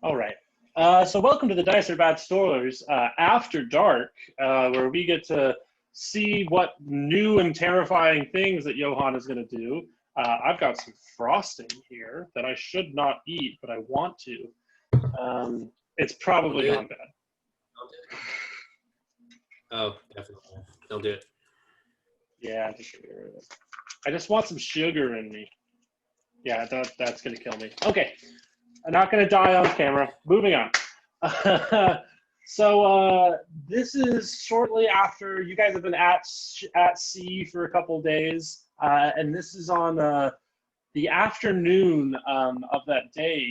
All right. So welcome to the Dice Are Bad Stories After Dark, where we get to see what new and terrifying things that Johan is going to do. I've got some frosting here that I should not eat, but I want to. It's probably gone bad. Don't do it. Oh, definitely. Don't do it. Yeah, I just want some sugar in me. Yeah, that's going to kill me. Okay. I'm not going to die on camera. Moving on. So this is shortly after you guys have been at sea for a couple days, and this is on the afternoon of that day,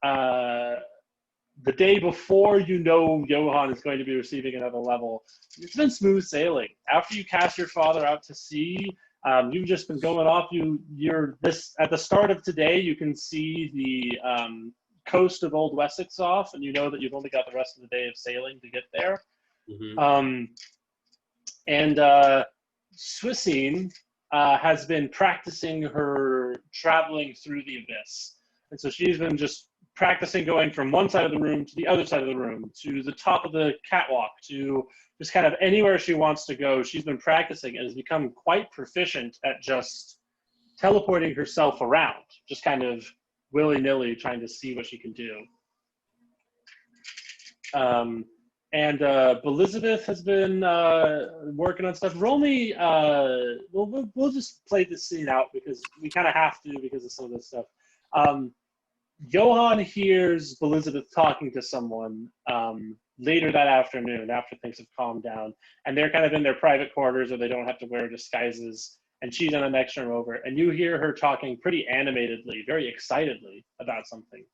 the day before you know Johan is going to be receiving another level. It's been smooth sailing. After you cast your father out to sea, you've just been going off. You're this at the start of today. You can see the coast of Old Wessex off, and you know that you've only got the rest of the day of sailing to get there. Mm-hmm. And Suiccine has been practicing her traveling through the abyss, and so she's been just practicing going from one side of the room to the other side of the room, to the top of the catwalk, to just kind of anywhere she wants to go. She's been practicing and has become quite proficient at just teleporting herself around, just kind of willy-nilly trying to see what she can do. And Elizabeth has been working on stuff. Roll me, we'll just play this scene out because we kind of have to because of some of this stuff. Johan hears Elizabeth talking to someone later that afternoon after things have calmed down, and they're kind of in their private quarters where they don't have to wear disguises, and she's in the next room over, and you hear her talking pretty animatedly, very excitedly about something.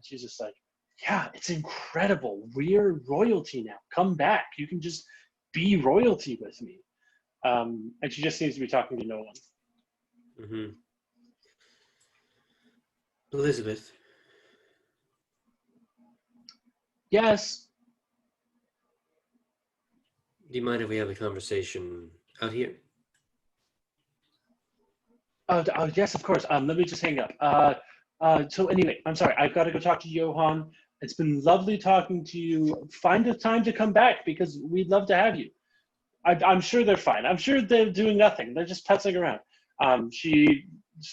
She's just like, yeah, it's incredible. We're royalty now. Come back. You can just be royalty with me. And she just seems to be talking to no one. Mm-hmm. Elizabeth. Yes. Do you mind if we have a conversation out here? Oh, yes, of course. Let me just hang up. So anyway, I'm sorry. I've got to go talk to Johan. It's been lovely talking to you. Find a time to come back because we'd love to have you. I'm sure they're fine. I'm sure they're doing nothing. They're just putzing around. She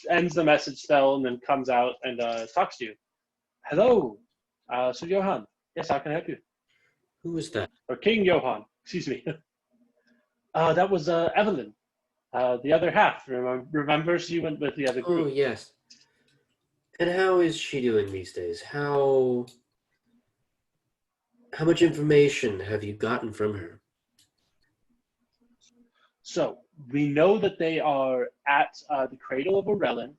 ends the message spell and then comes out and talks to you. Hello. So Johan. Yes, how can I help you? Who is that? Or King Johan. Excuse me. That was Evelyn. The other half. Remember, she went with the other group. Oh, yes. And how is she doing these days? How much information have you gotten from her? So we know that they are at the Cradle of Orelin.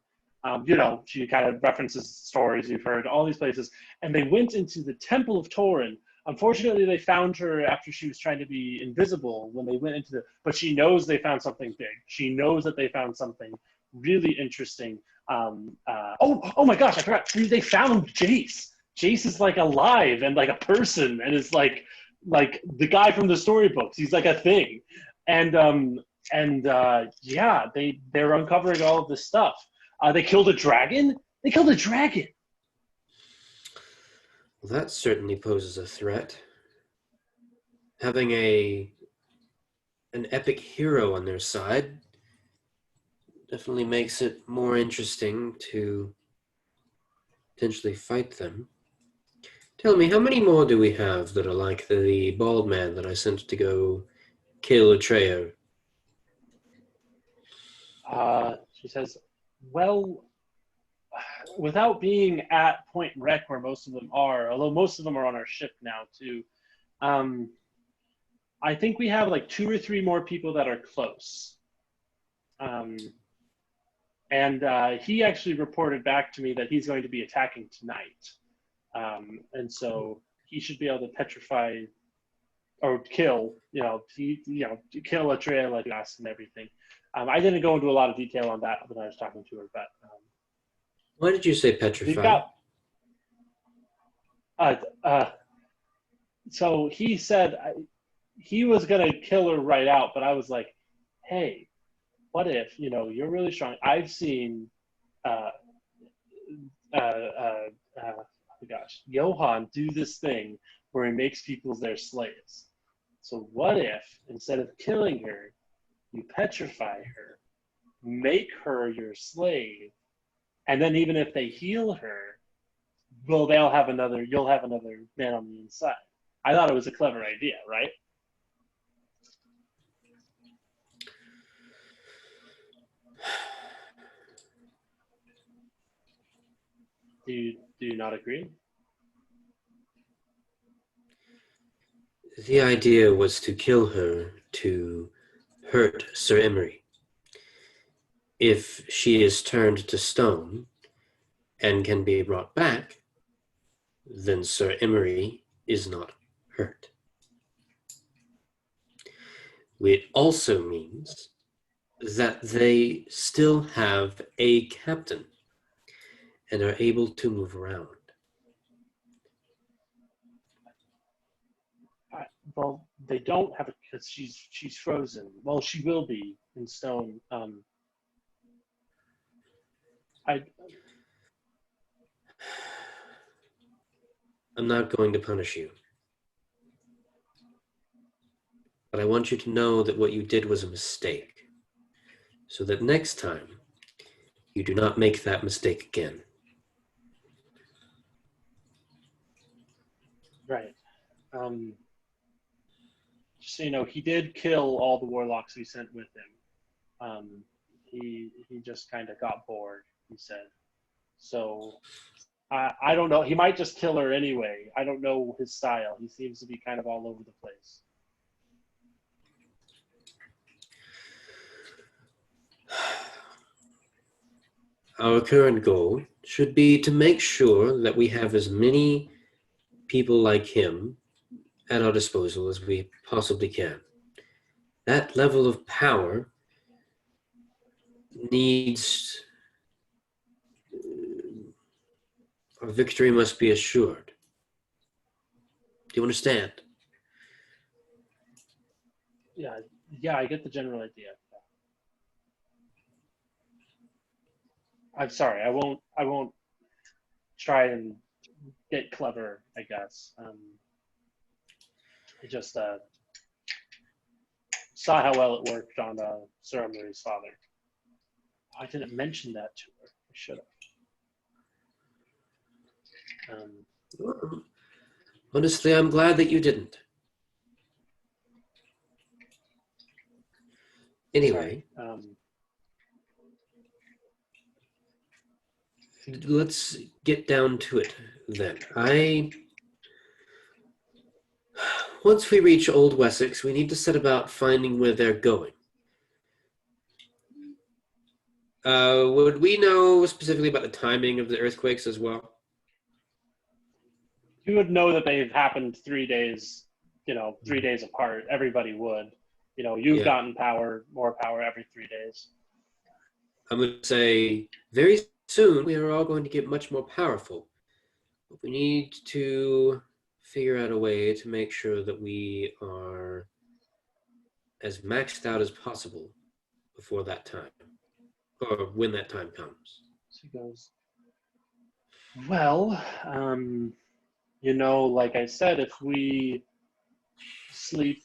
She kind of references stories you've heard, all these places. And they went into the Temple of Torin. Unfortunately, they found her after she was trying to be invisible when they went into the... But she knows they found something big. She knows that they found something really interesting. Oh my gosh, I forgot. They found Jace. Jace is like alive and like a person and is like the guy from the storybooks. He's like a thing. And yeah, they're uncovering all of this stuff. They killed a dragon? They killed a dragon! Well, that certainly poses a threat. Having an epic hero on their side definitely makes it more interesting to potentially fight them. Tell me, how many more do we have that are like the bald man that I sent to go kill Atreya? She says, well, without being at Point Rec where most of them are, although most of them are on our ship now too, I think we have like 2 or 3 more people that are close. And he actually reported back to me that he's going to be attacking tonight. And so he should be able to petrify or kill, kill Atreya like us and everything. I didn't go into a lot of detail on that when I was talking to her, but... Why did you say petrify? So he said he was going to kill her right out, but I was like, hey, what if, you're really strong. I've seen, watched Johan do this thing where he makes people their slaves. So what if, instead of killing her, you petrify her, make her your slave, and then even if they heal her, well, you'll have another man on the inside. I thought it was a clever idea, right? Do you not agree? The idea was to kill her to hurt Sir Emery. If she is turned to stone and can be brought back, then Sir Emery is not hurt. It also means that they still have a captain and are able to move around. Well, they don't have it because she's frozen. Well, she will be in stone. I'm not going to punish you, but I want you to know that what you did was a mistake, so that next time you do not make that mistake again. Right. Just so you know, he did kill all the warlocks we sent with him. He just kind of got bored, he said. So I don't know. He might just kill her anyway. I don't know his style. He seems to be kind of all over the place. Our current goal should be to make sure that we have as many people like him at our disposal as we possibly can. That level of power needs... our victory must be assured. Do you understand? Yeah, I get the general idea. I'm sorry. I won't try and get clever, I guess. I just saw how well it worked on Sir Emery's father. I didn't mention that to her. I should have. Honestly, I'm glad that you didn't. Anyway, let's get down to it then. Once we reach Old Wessex, we need to set about finding where they're going. Would we know specifically about the timing of the earthquakes as well? You would know that they've happened 3 days, 3 days apart. Everybody would. You've gotten more power every 3 days. I'm going to say very soon we are all going to get much more powerful. But we need to figure out a way to make sure that we are as maxed out as possible before that time, or when that time comes. So he goes, well, like I said, if we sleep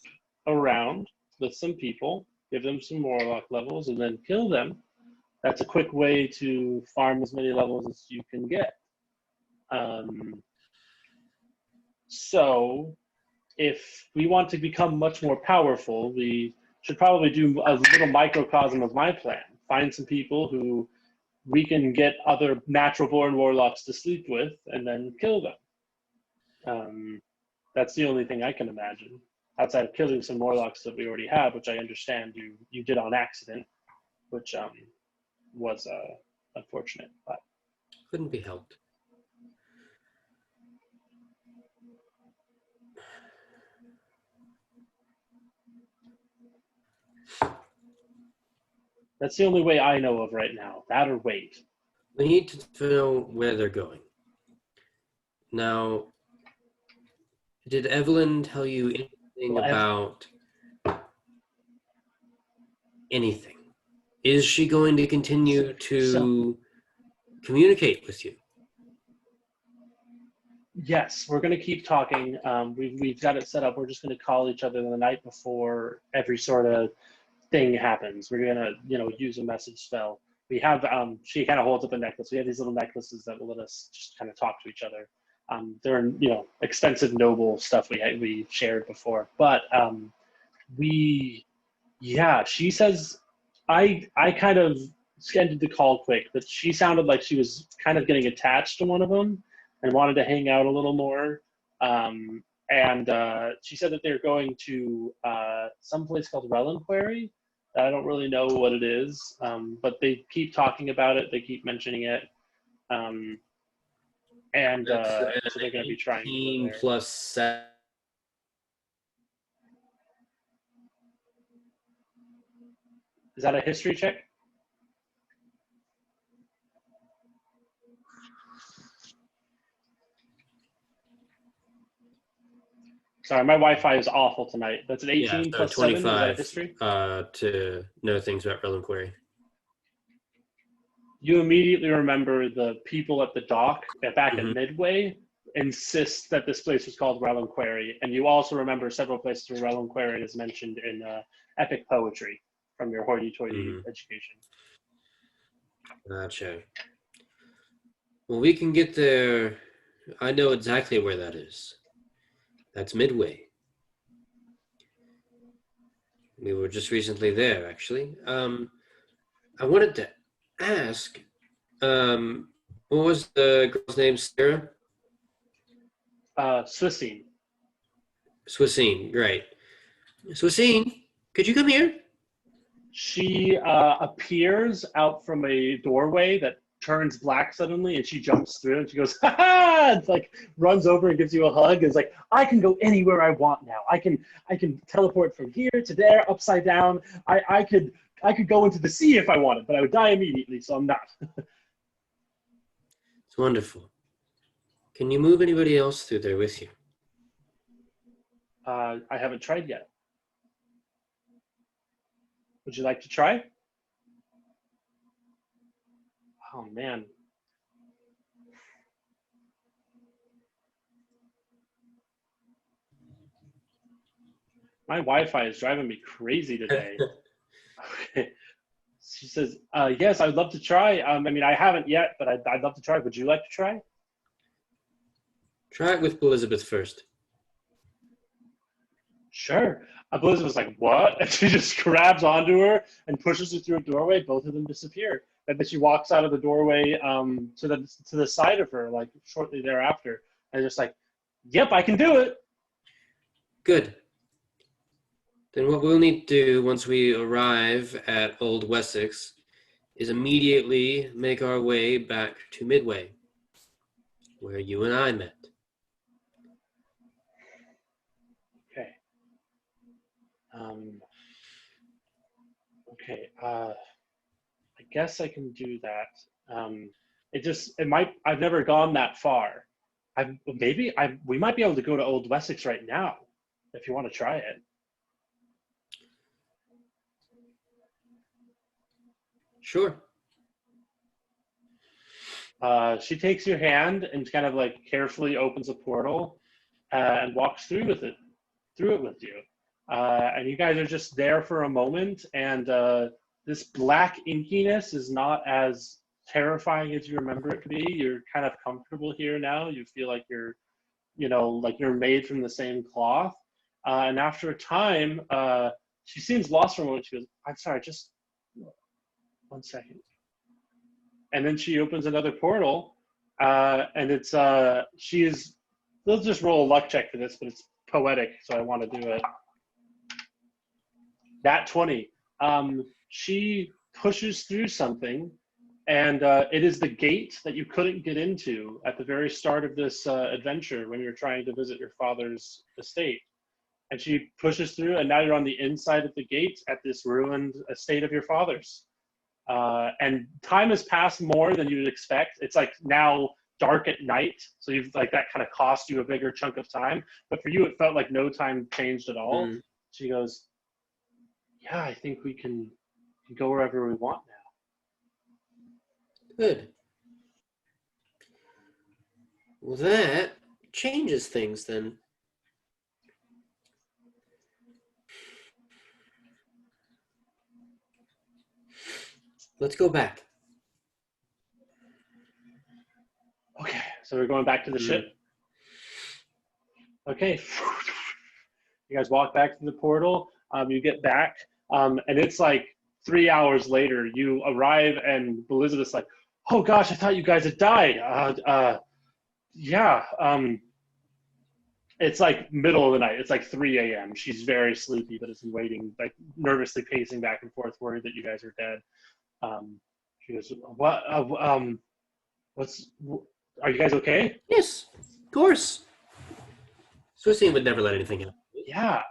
around with some people, give them some warlock levels, and then kill them, that's a quick way to farm as many levels as you can get. So if we want to become much more powerful, we should probably do a little microcosm of my plan. Find some people who we can get other natural-born warlocks to sleep with, and then kill them. That's the only thing I can imagine, outside of killing some warlocks that we already have, which I understand you did on accident, which was unfortunate. But couldn't be helped. that's the only way I know of right now. That or wait. We need to know where they're going. Now, did Evelyn tell you anything about anything? Is she going to continue to communicate with you? Yes, we're going to keep talking. We've got it set up. We're just going to call each other the night before every sort of thing happens. We're going to, use a message spell. We have, she kind of holds up a necklace. We have these little necklaces that will let us just kind of talk to each other. They're, expensive, noble stuff we shared before. But she says, I kind of ended the call quick, but she sounded like she was kind of getting attached to one of them and wanted to hang out a little more. And she said that they're going to some place called Relinquary. I don't really know what it is, but they keep talking about it. They keep mentioning it. And so they're going to be trying to go 18 there. plus 7. Is that a history check? Sorry, my Wi-Fi is awful tonight. That's an 18 so plus 7. Is that a history? To know things about Relinquary. You immediately remember the people at the dock back Mhm. at Midway insist that this place was called Relinquary, and you also remember several places where Relinquary is mentioned in epic poetry from your hoity-toity education. Gotcha. Well, we can get there. I know exactly where that is. That's Midway. We were just recently there, actually. I wanted to ask, what was the girl's name? Sarah? Suiccine. Suiccine, right. Suiccine, could you come here? She appears out from a doorway that turns black suddenly, and she jumps through, and she goes, "Ha ha!" It's like runs over and gives you a hug. It's like, I can go anywhere I want now. I can teleport from here to there, upside down. I could go into the sea if I wanted, but I would die immediately, so I'm not. It's wonderful. Can you move anybody else through there with you? I haven't tried yet. Would you like to try? Oh man. My Wi-Fi is driving me crazy today. Okay. She says, yes, I'd love to try. I mean, I haven't yet, but I'd love to try. Would you like to try? Try it with Elizabeth first. Sure. Elizabeth was like, what? And she just grabs onto her and pushes her through a doorway. Both of them disappear. And then she walks out of the doorway to the side of her, like shortly thereafter. And just like, yep, I can do it. Good. Then what we'll need to do once we arrive at Old Wessex is immediately make our way back to Midway, where you and I met. Okay. Okay. I guess I can do that. I've never gone that far. We might be able to go to Old Wessex right now if you want to try it. Sure. She takes your hand and kind of like carefully opens a portal and walks through it with you. And you guys are just there for a moment, and this black inkiness is not as terrifying as you remember it to be. You're kind of comfortable here now. You feel like like you're made from the same cloth. And after a time, she seems lost for a moment. She goes, "I'm sorry, just 1 second." And then she opens another portal, and it's she's. Let's just roll a luck check for this, but it's poetic, so I want to do it. That 20. She pushes through something, and it is the gate that you couldn't get into at the very start of this adventure when you were trying to visit your father's estate. And she pushes through, and now you're on the inside of the gate at this ruined estate of your father's. And time has passed more than you'd expect. It's like now dark at night, so you've like that kind of cost you a bigger chunk of time. But for you, it felt like no time changed at all. She goes, "Yeah, I think we can go wherever we want now." Good. Well, that changes things then. Let's go back. Okay, so we're going back to the ship. Okay, you guys walk back to the portal. You get back, and it's like 3 hours later. You arrive, and Elizabeth's like, "Oh gosh, I thought you guys had died." Yeah. It's like middle of the night. It's like 3 a.m. She's very sleepy, but is waiting, like nervously pacing back and forth, worried that you guys are dead. She goes, "What? What's? Are you guys okay?" Yes, of course. Suiccine would never let anything happen. Yeah.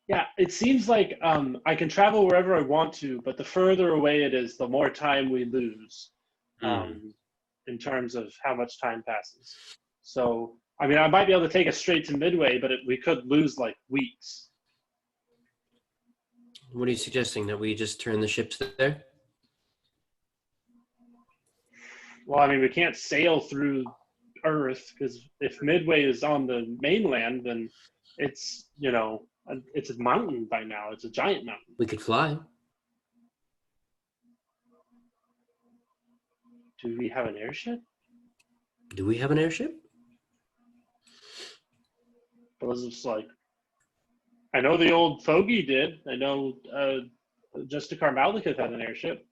Yeah, it seems like I can travel wherever I want to, but the further away it is, the more time we lose in terms of how much time passes. So, I mean, I might be able to take us straight to Midway, but we could lose like weeks. What are you suggesting? That we just turn the ships there? Well, I mean, we can't sail through Earth because if Midway is on the mainland, then it's, you know, it's a mountain by now. It's a giant mountain. We could fly. Do we have an airship? Do we have an airship? Elizabeth's like, I know the old fogey did. I know Justikar Malekith had an airship.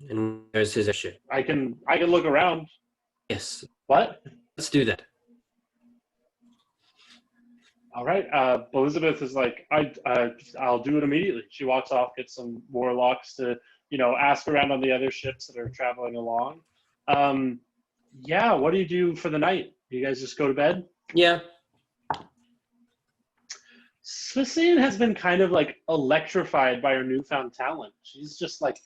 And where's his airship? I can look around. Yes. What? Let's do that. All right. Elizabeth is like, I'll do it immediately. She walks off, gets some warlocks to, you know, ask around on the other ships that are traveling along. Yeah. What do you do for the night? Do you guys just go to bed? Yeah. Suiccine has been kind of like electrified by her newfound talent. She's just like,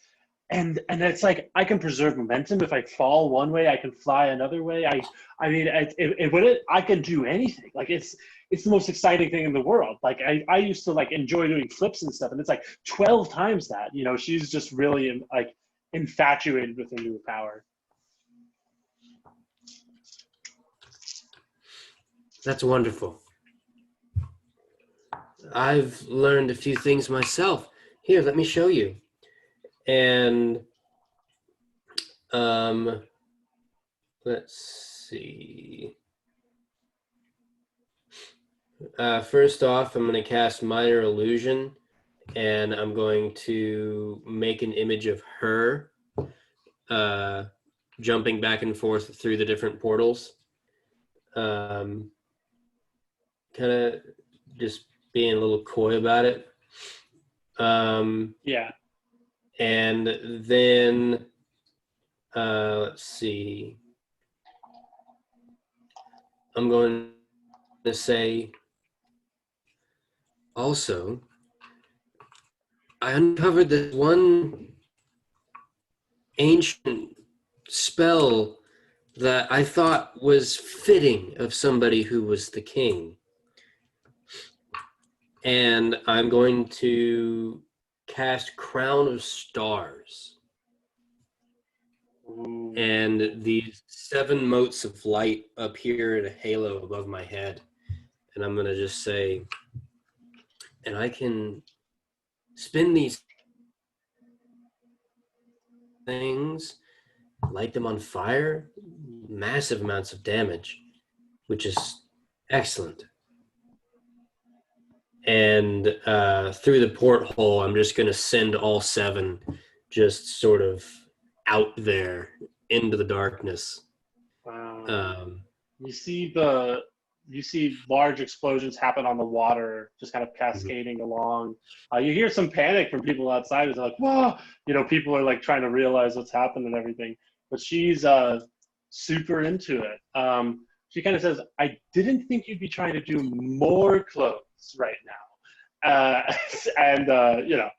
and it's like I can preserve momentum. If I fall one way, I can fly another way. I mean, I can do anything. Like it's the most exciting thing in the world. Like I used to like enjoy doing flips and stuff, and it's like 12 times that. You know, she's just really like infatuated with her new power. That's wonderful. I've learned a few things myself. Here, let me show you. And let's see. First off, I'm going to cast Minor Illusion, and I'm going to make an image of her jumping back and forth through the different portals. Kind of just being a little coy about it. Yeah. And then, let's see. I'm going to say, also, I uncovered this one ancient spell that I thought was fitting of somebody who was the king. And I'm going to cast Crown of Stars. Ooh. And these 7 motes of light appear in a halo above my head. And I'm going to just say, and I can spin these things, light them on fire, massive amounts of damage, which is excellent. And through the porthole, I'm just going to send all 7 just sort of out there into the darkness. Wow. You see large explosions happen on the water, just kind of cascading along. You hear some panic from people outside. It's like, whoa! You know, people are like trying to realize what's happened and everything. But she's super into it. She kind of says, "I didn't think you'd be trying to do more clothes right now," and you know,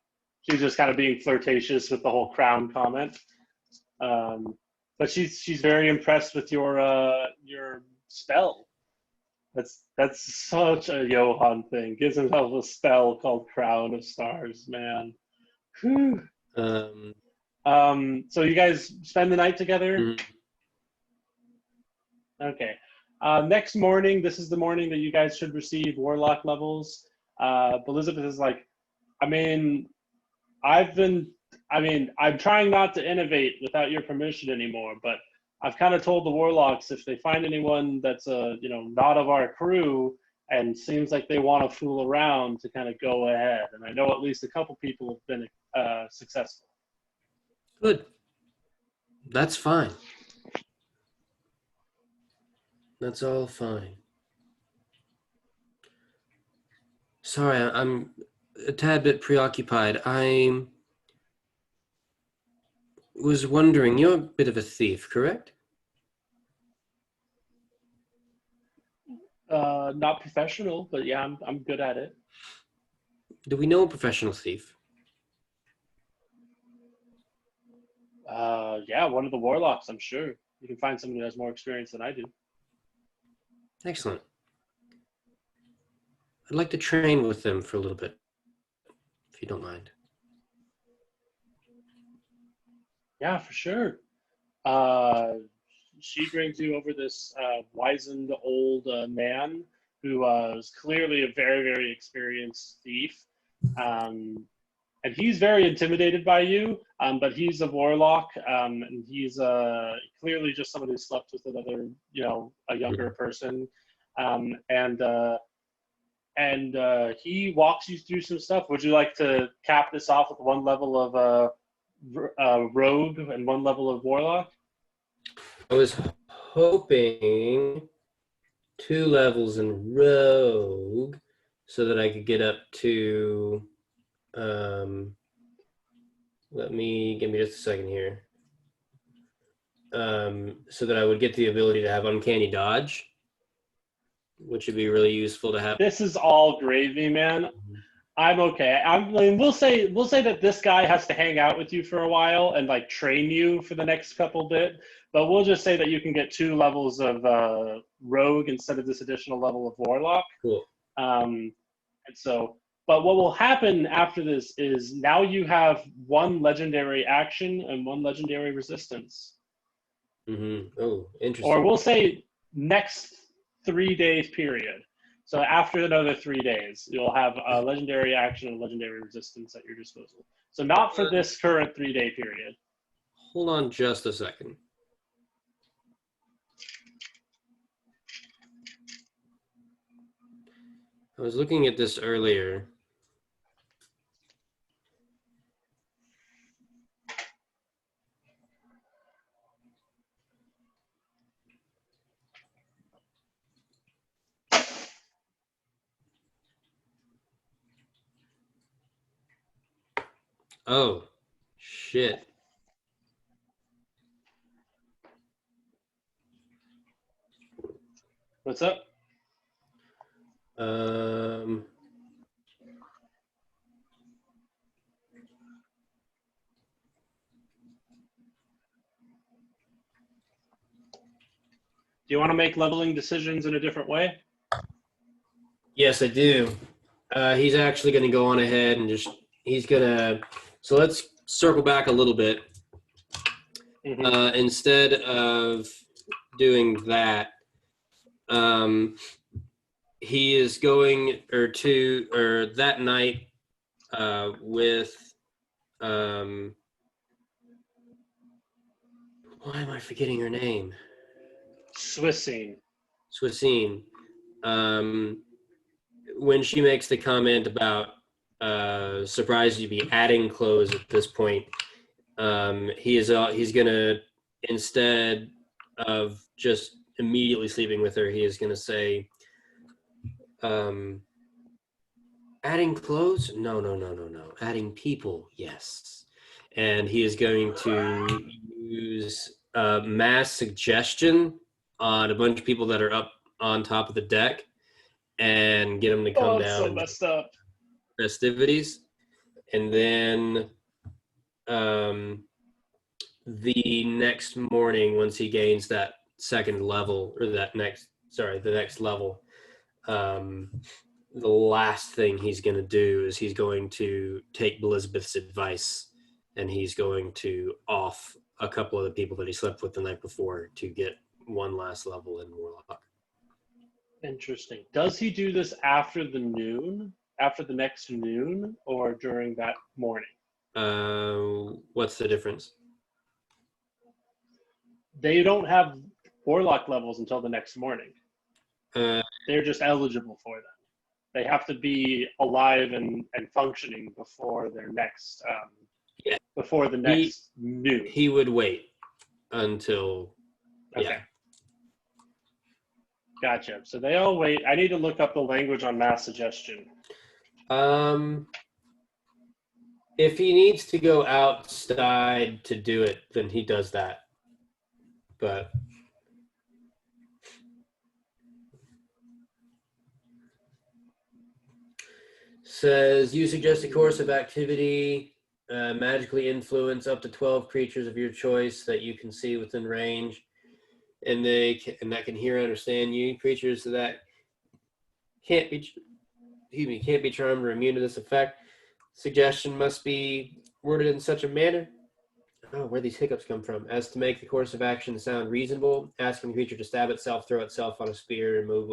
she's just kind of being flirtatious with the whole crown comment. But she's very impressed with your spell. That's such a Johan thing. Gives himself a spell called Crown of Stars, man. Whew. So you guys spend the night together? Mm-hmm. Okay. Next morning, this is the morning that you guys should receive warlock levels. Elizabeth is like, I mean, I've been, I'm trying not to innovate without your permission anymore, but I've kind of told the warlocks if they find anyone that's not of our crew and seems like they want to fool around to kind of go ahead. And I know at least a couple people have been successful. Good. That's fine. That's all fine. Sorry, I'm a tad bit preoccupied. I was wondering, you're a bit of a thief, correct? Not professional, but yeah, I'm good at it. Do we know a professional thief? Yeah, one of the warlocks, I'm sure. You can find someone who has more experience than I do. Excellent. I'd like to train with them for a little bit, if you don't mind. Yeah, for sure. She brings you over this wizened old man who is clearly a very, very experienced thief. And he's very intimidated by you, but he's a warlock, and he's clearly just someone who slept with another, a younger person. And he walks you through some stuff. Would you like to cap this off with one level of rogue and one level of warlock? I was hoping 2 levels in rogue so that I could get up to give me just a second here. So that I would get the ability to have uncanny dodge, which would be really useful to have. This is all gravy, man. I'm okay. We'll say that this guy has to hang out with you for a while and like train you for the next couple bit. But we'll just say that you can get 2 levels of rogue instead of this additional level of warlock. Cool. But what will happen after this is now you have 1 legendary action and 1 legendary resistance. Mm-hmm. Oh, interesting. Or we'll say next 3 days period. So after another 3 days, you'll have a legendary action and legendary resistance at your disposal. So not for this current 3-day period. Hold on just a second. I was looking at this earlier. Oh, shit. What's up? Do you want to make leveling decisions in a different way? Yes, I do. He's actually going to go on ahead and so let's circle back a little bit. Mm-hmm. Instead of doing that, he is going that night with why am I forgetting her name? Suiccine. When she makes the comment about surprised you'd be adding clothes at this point, he's gonna, instead of just immediately sleeping with her, he is gonna say, adding clothes? No. Adding people, yes. And he is going to use mass suggestion on a bunch of people that are up on top of the deck and get them to come down. So messed up. Festivities. And then the next morning, once he gains that second level, or the next level, the last thing he's going to do is he's going to take Elizabeth's advice, and he's going to off a couple of the people that he slept with the night before to get one last level in Warlock. Interesting. Does he do this after the next noon, or during that morning? What's the difference? They don't have Warlock levels until the next morning. They're just eligible for them. They have to be alive and functioning before their next before the next noon. He would wait until okay. Gotcha. So they all wait. I need to look up the language on mass suggestion. If he needs to go outside to do it, then he does that. But says you suggest a course of activity, magically influence up to 12 creatures of your choice that you can see within range, and that can hear and understand you. Creatures that can't be charmed or immune to this effect. Suggestion must be worded in such a manner. Oh, where these hiccups come from? As to make the course of action sound reasonable, asking the creature to stab itself, throw itself on a spear, move,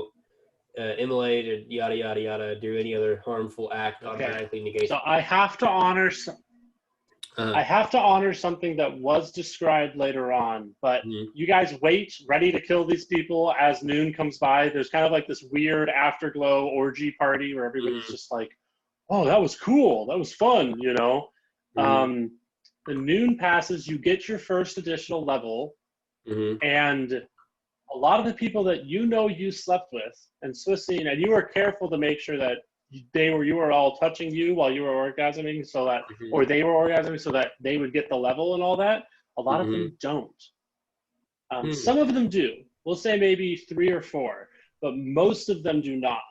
immolate, or yada yada yada, do any other harmful act, automatically negate. So I have to honor. I have to honor something that was described later on, but you guys wait, ready to kill these people as noon comes by. There's kind of like this weird afterglow orgy party where everybody's just like, "Oh, that was cool. That was fun," you know. The noon passes, you get your first additional level, and a lot of the people that you slept with, and Suiccine, and you were careful to make sure that you were all touching you while you were orgasming, so that, or they were orgasming so that they would get the level and all that. A lot of them don't. Some of them do. We'll say maybe 3 or 4, but most of them do not.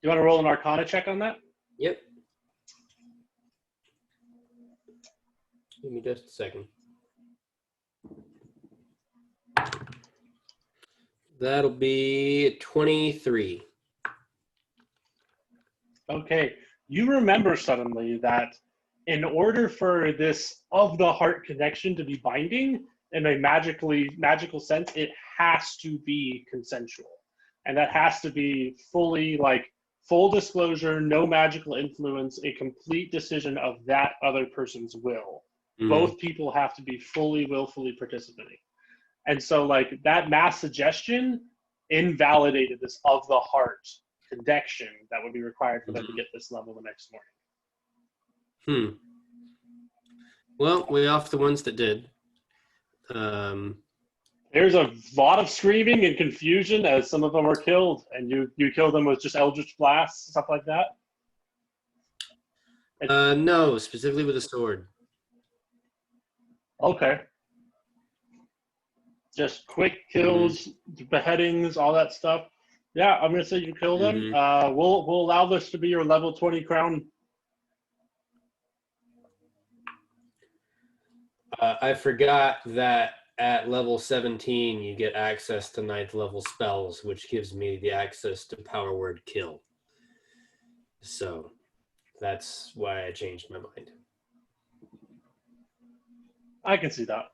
You want to roll an Arcana check on that? Yep. Give me just a second. That'll be 23. Okay. You remember suddenly that in order for this of the heart connection to be binding in a magical sense, it has to be consensual. And that has to be fully, like, full disclosure, no magical influence, a complete decision of that other person's will. Both people have to be willfully participating. And so, like, that mass suggestion invalidated this of the heart connection that would be required for them to get this level the next morning. Well, we off the ones that did. There's a lot of screaming and confusion as some of them were killed, and you killed them with just eldritch blasts, stuff like that? No, specifically with a sword. Okay. Just quick kills, beheadings, all that stuff. Yeah, I'm gonna say you kill them. We'll allow this to be your level 20 crown. I forgot that at level 17 you get access to 9th level spells, which gives me the access to power word kill. So that's why I changed my mind. I can see that.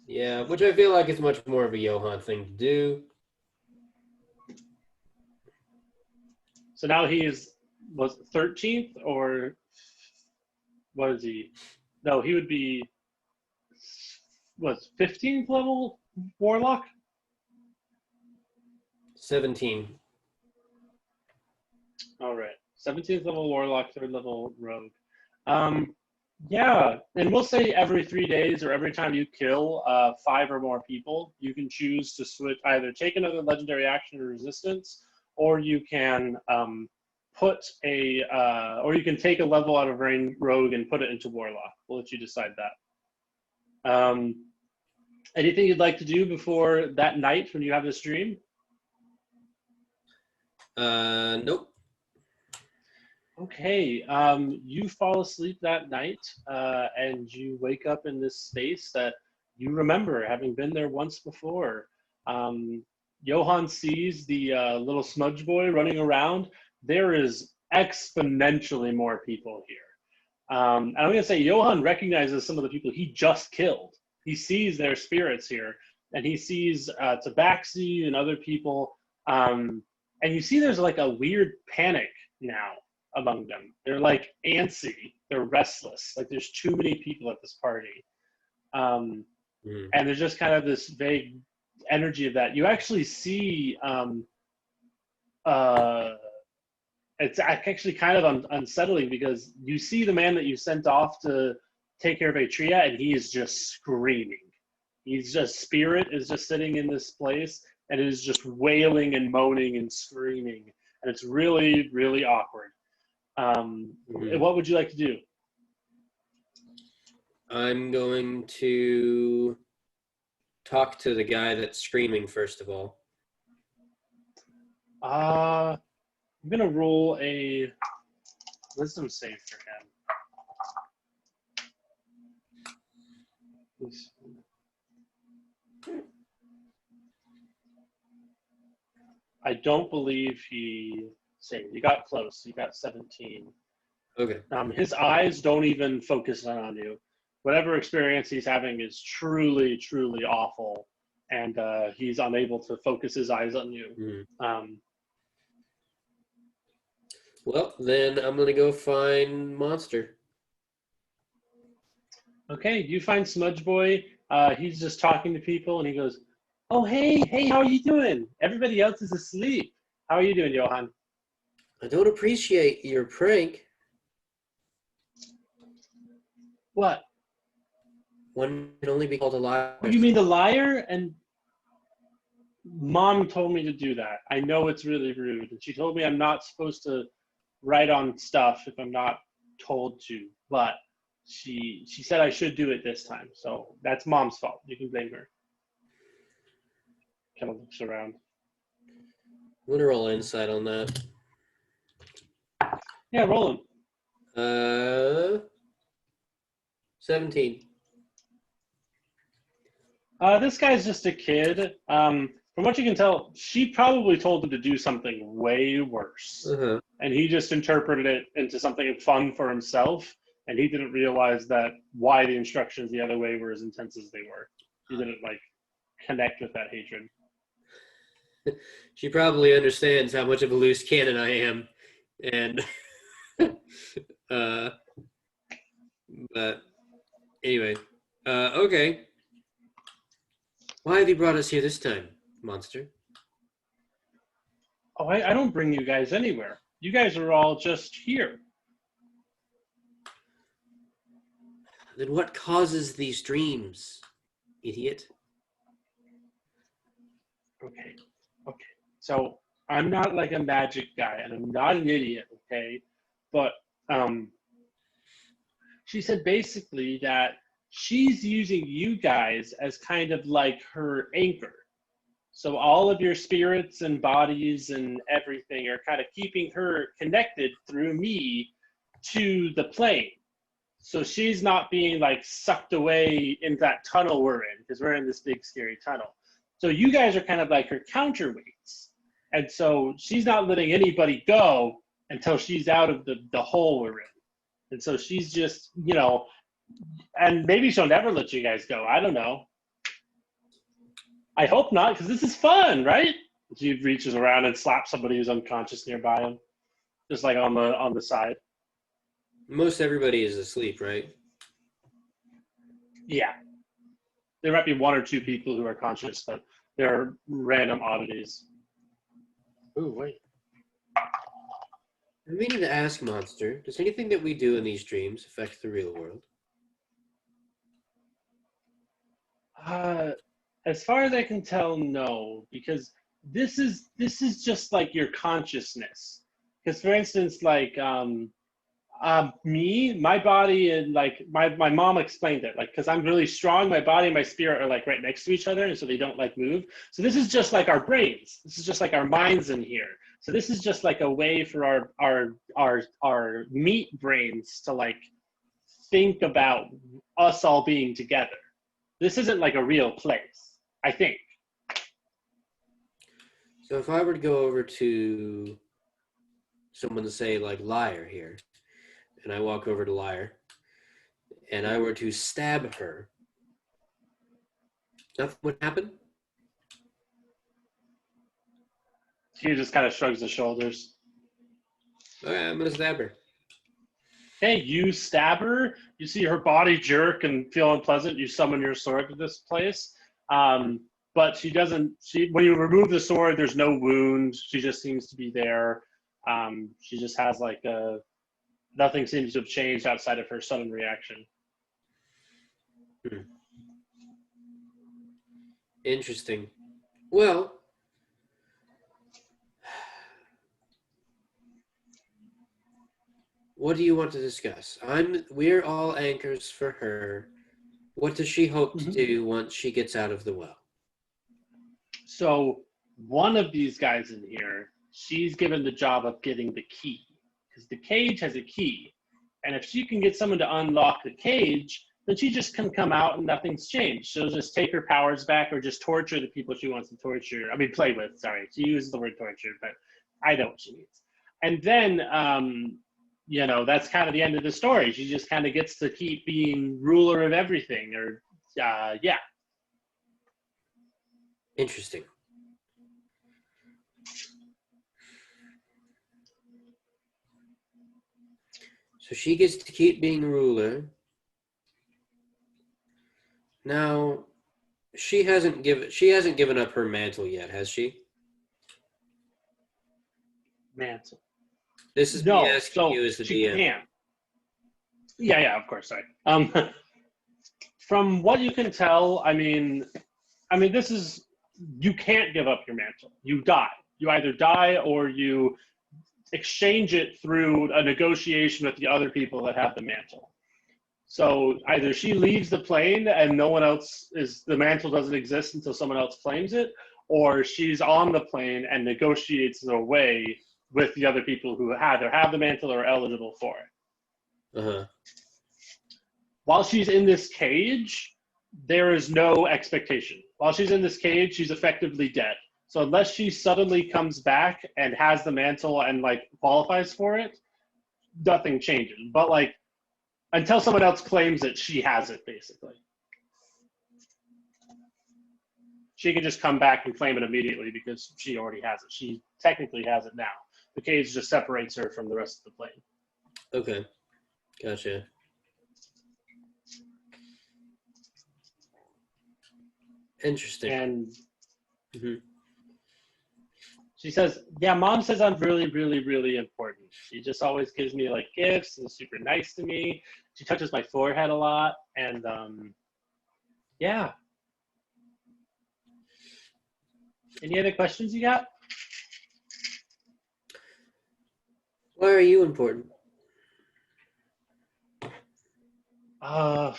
Yeah, which I feel like is much more of a Johan thing to do. So now was 13th, or what is he? No, he would be, 15th level Warlock? 17. All right. 17th level Warlock, 3rd level Rogue. Yeah, and we'll say every 3 days or every time you kill 5 or more people, you can choose to switch, either take another legendary action or resistance, or you can or you can take a level out of Rogue and put it into Warlock. We'll let you decide that. Anything you'd like to do before that night when you have this dream? Nope. Okay, you fall asleep that night, and you wake up in this space that you remember having been there once before. Johan sees the little smudge boy running around. There is exponentially more people here. And I'm going to say Johan recognizes some of the people he just killed. He sees their spirits here, and he sees Tabaxi and other people. And you see there's like a weird panic now among them. They're like antsy. They're restless. Like there's too many people at this party. And there's just kind of this vague energy of that. You actually see it's actually kind of unsettling because you see the man that you sent off to take care of Atria, and he is just screaming. He's just, spirit is just sitting in this place, and it is just wailing and moaning and screaming. And it's really, really awkward. What would you like to do? I'm going to talk to the guy that's screaming, first of all. I'm going to roll a wisdom save for him. I don't believe he saved. He got close. He got 17. Okay. His eyes don't even focus on you. Whatever experience he's having is truly, truly awful, and he's unable to focus his eyes on you. Well, then I'm going to go find Monster. Okay, you find Smudge Boy. He's just talking to people, and he goes, "Oh, hey, how are you doing? Everybody else is asleep. How are you doing, Johan?" I don't appreciate your prank. What? One can only be called a liar. You mean the liar? And Mom told me to do that. I know it's really rude. And she told me I'm not supposed to write on stuff if I'm not told to. But she said I should do it this time. So that's Mom's fault. You can blame her. Kind of looks around. I'm going to roll insight on that. Yeah, roll him. 17. This guy's just a kid. From what you can tell, she probably told him to do something way worse. And he just interpreted it into something fun for himself. And he didn't realize that why the instructions the other way were as intense as they were. He didn't connect with that hatred. She probably understands how much of a loose cannon I am. And but anyway, okay. Why have you brought us here this time, Monster? Oh, I don't bring you guys anywhere. You guys are all just here. Then what causes these dreams, idiot? Okay. So I'm not like a magic guy, and I'm not an idiot, okay? But she said basically that she's using you guys as kind of like her anchor. So all of your spirits and bodies and everything are kind of keeping her connected through me to the plane. So she's not being sucked away into that tunnel we're in, because we're in this big scary tunnel. So you guys are kind of like her counterweights. And so she's not letting anybody go until she's out of the hole we're in. And so she's just, and maybe she'll never let you guys go. I don't know. I hope not, because this is fun, right? She reaches around and slaps somebody who's unconscious nearby him, just on the side. Most everybody is asleep, right? Yeah. There might be one or two people who are conscious, but they're random oddities. Ooh, wait. I'm meaning to ask, Monster, does anything that we do in these dreams affect the real world? As far as I can tell, no, because this is just like your consciousness. Because for instance, me, my body, and my mom explained it, because I'm really strong, my body and my spirit are right next to each other, and so they don't move. So this is just like our brains. This is just like our minds in here. So this is just like a way for our meat brains to think about us all being together. This isn't like a real place, I think. So if I were to go over to someone to say liar here, and I walk over to liar, and I were to stab her, nothing would happen? He just kind of shrugs his shoulders. Okay, I'm going to stab her. Okay, you stab her. You see her body jerk and feel unpleasant. You summon your sword to this place. But she doesn't, when you remove the sword, there's no wound. She just seems to be there. She just has like nothing seems to have changed outside of her sudden reaction. Interesting. Well, what do you want to discuss? We're all anchors for her. What does she hope to do once she gets out of the well? So one of these guys in here, she's given the job of getting the key, because the cage has a key. And if she can get someone to unlock the cage, then she just can come out and nothing's changed. She'll just take her powers back or just torture the people she wants to torture. I mean, play with, sorry. She uses the word torture, but I know what she means. And then, that's kind of the end of the story. She just kind of gets to keep being ruler of everything, or, yeah. Interesting. So she gets to keep being ruler. Now, she hasn't given up her mantle yet, has she? Mantle. This is me asking you as the she DM. Can. Yeah, of course. Sorry. From what you can tell, I mean, this is, you can't give up your mantle. You die. You either die or you exchange it through a negotiation with the other people that have the mantle. So either she leaves the plane and the mantle doesn't exist until someone else claims it, or she's on the plane and negotiates her way with the other people who either have the mantle or are eligible for it. Uh-huh. While she's in this cage, there is no expectation. While she's in this cage, she's effectively dead. So unless she suddenly comes back and has the mantle and qualifies for it, nothing changes. But until someone else claims it, she has it basically. She can just come back and claim it immediately because she already has it. She technically has it now. The cage just separates her from the rest of the plane. Okay, gotcha. Interesting. And she says, yeah, Mom says I'm really, really, really important. She just always gives me gifts and is super nice to me. She touches my forehead a lot. And yeah. Any other questions you got? Why are you important? So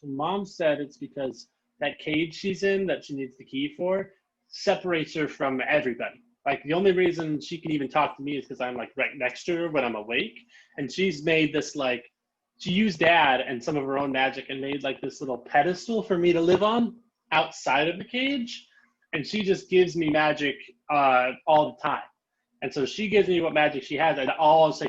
Mom said it's because that cage she's in that she needs the key for separates her from everybody. The only reason she can even talk to me is because I'm right next to her when I'm awake. And she's made this she used Dad and some of her own magic and made this little pedestal for me to live on outside of the cage. And she just gives me magic all the time. And so she gives me what magic she has. And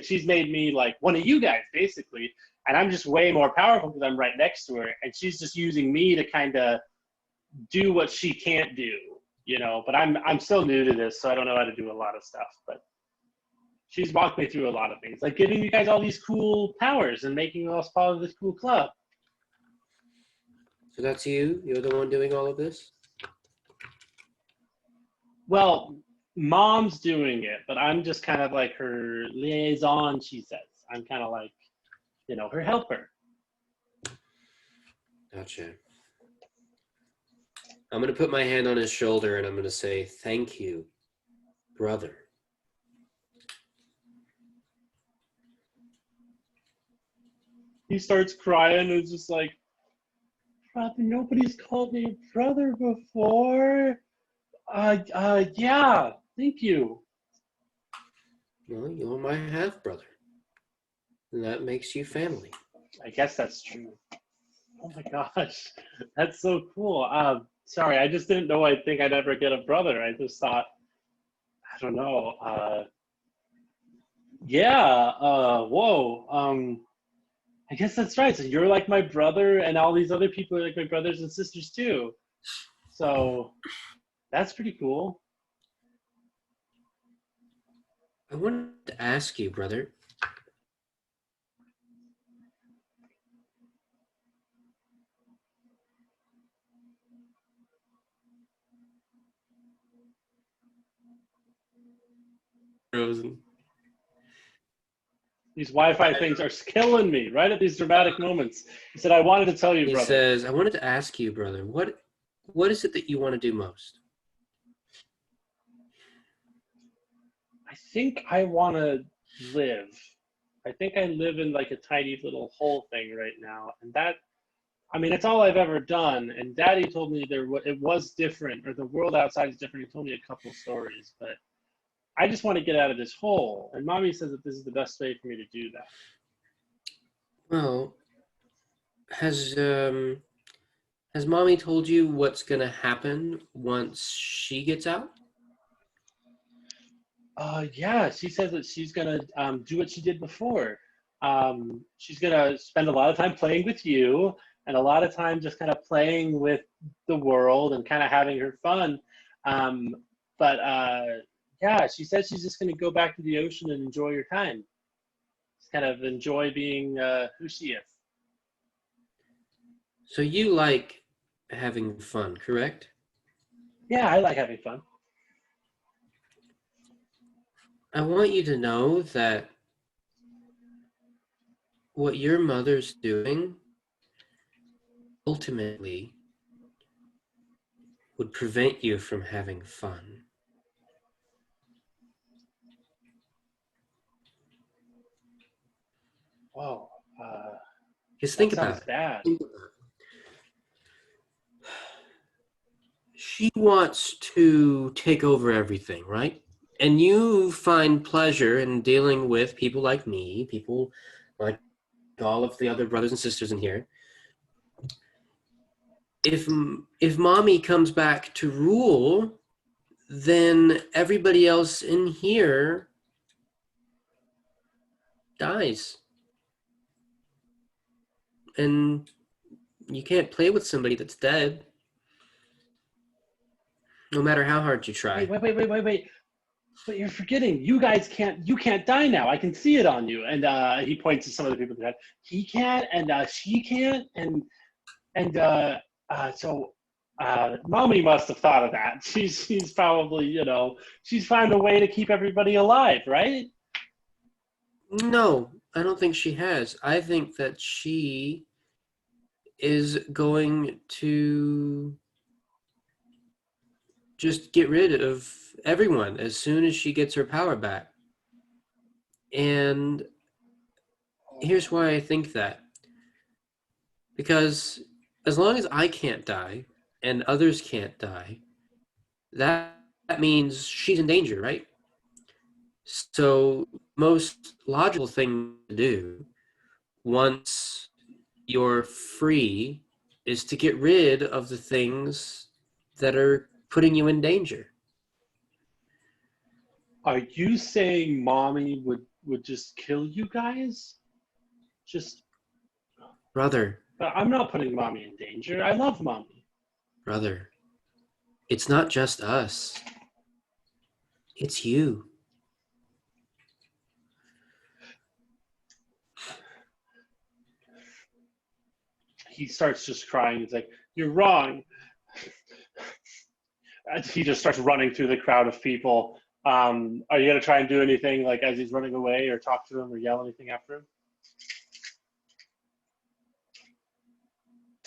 she's made me one of you guys, basically. And I'm just way more powerful because I'm right next to her. And she's just using me to kind of do what she can't do. But I'm still new to this, so I don't know how to do a lot of stuff. But she's walked me through a lot of things, giving you guys all these cool powers and making us part of this cool club. So that's you? You're the one doing all of this? Well, Mom's doing it, but I'm just kind of her liaison, she says. I'm kind of her helper. Gotcha. I'm going to put my hand on his shoulder and I'm going to say, thank you, brother. He starts crying and is just brother, nobody's called me brother before. Yeah, thank you. Well, you're my half-brother. And that makes you family. I guess that's true. Oh my gosh, that's so cool. Sorry, I just didn't know I'd think I'd ever get a brother. I just thought, I don't know. Whoa. I guess that's right. So you're like my brother, and all these other people are like my brothers and sisters too. So that's pretty cool. I wanted to ask you, brother. Frozen. These Wi-Fi things are killing me right at these dramatic moments. He said, "I wanted to tell you, He brother." says, I wanted to ask you, brother, what is it that you want to do most? I think I want to live. I think I live in like a tiny little hole thing right now, and that, I mean, it's all I've ever done. And Daddy told me it was different, or the world outside is different. He told me a couple stories, but I just want to get out of this hole. And Mommy says that this is the best way for me to do that. Well, has has mommy told you what's gonna happen once she gets out? Yeah, she says that she's gonna do what she did before. She's gonna spend a lot of time playing with you, and a lot of time just kind of playing with the world and kind of having her fun. Um, but yeah, she says she's just gonna go back to the ocean and enjoy her time. Just kind of enjoy being who she is. So you like having fun, correct? Yeah, I like having fun. I want you to know that what your mother's doing ultimately would prevent you from having fun. Whoa, Just that think sounds about it. bad. Think about it. She wants to take over everything, right? And you find pleasure in dealing with people like me, people like all of the other brothers and sisters in here. If mommy comes back to rule, then everybody else in here dies. And you can't play with somebody that's dead, no matter how hard you Wait, try. wait, wait, wait, wait, wait. But you're forgetting, you can't die now. I can see it on you. And he points to some of the people that he can't, and she can't, and so mommy must have thought of that. She's probably, she's found a way to keep everybody alive, right? No, I don't think she has. I think that she is going to just get rid of everyone as soon as she gets her power back. And here's why I think that. Because as long as I can't die and others can't die, that means she's in danger, right? So most logical thing to do once you're free is to get rid of the things that are putting you in danger. Are you saying mommy would just kill you guys? Just, Brother, but I'm not putting mommy in danger. I love mommy. brother, it's not just us. It's you. He starts just crying. He's like, "You're wrong." He just starts running through the crowd of people. Are you gonna try and do anything like as he's running away, or talk to him, or yell anything after him?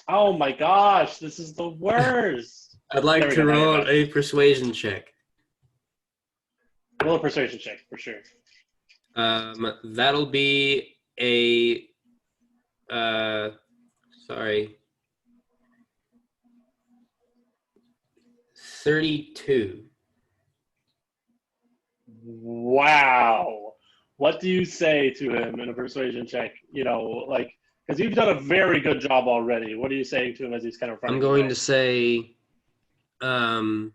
Oh my gosh, this is the worst. I'd There like we to go. Now you're roll fine. a persuasion check. Roll a persuasion check for sure. That'll be a sorry, 32. Wow. What do you say to him in a persuasion check? Like, because you've done a very good job already. What are you saying to him as he's kind of I'm running going away? to say, um,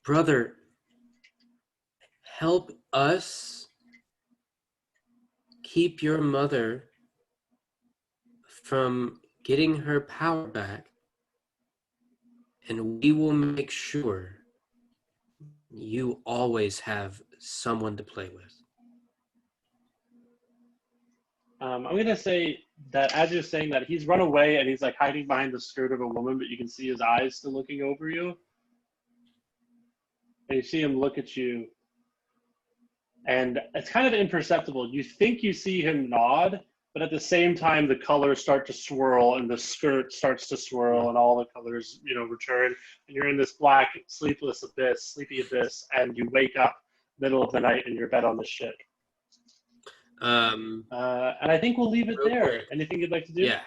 brother, help us keep your mother from getting her power back, and we will make sure you always have someone to play with. I'm going to say that as you're saying that, he's run away and he's like hiding behind the skirt of a woman, but you can see his eyes still looking over you. And you see him look at you, and it's kind of imperceptible. You think you see him nod, but at the same time, the colors start to swirl and the skirt starts to swirl and all the colors, return. And you're in this black, sleepy abyss, and you wake up middle of the night in your bed on the ship. And I think we'll leave it there. Quick. Anything you'd like to do? Yeah.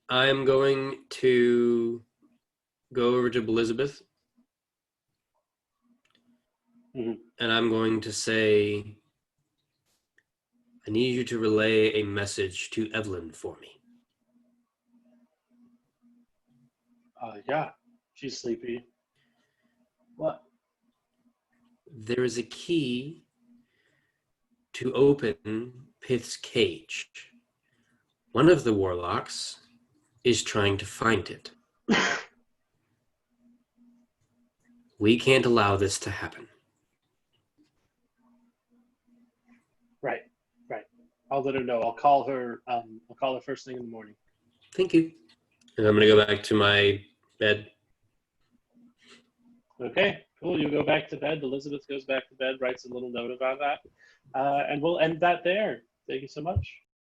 I'm going to go over to Elizabeth. Mm-hmm. And I'm going to say, I need you to relay a message to Evelyn for me. Yeah, she's sleepy. What? There is a key to open Pith's cage. One of the warlocks is trying to find it. We can't allow this to happen. Right. I'll let her know. I'll call her first thing in the morning. Thank you. And I'm going to go back to my bed. Okay, cool. You go back to bed. Elizabeth goes back to bed, writes a little note about that. And we'll end that there. Thank you so much.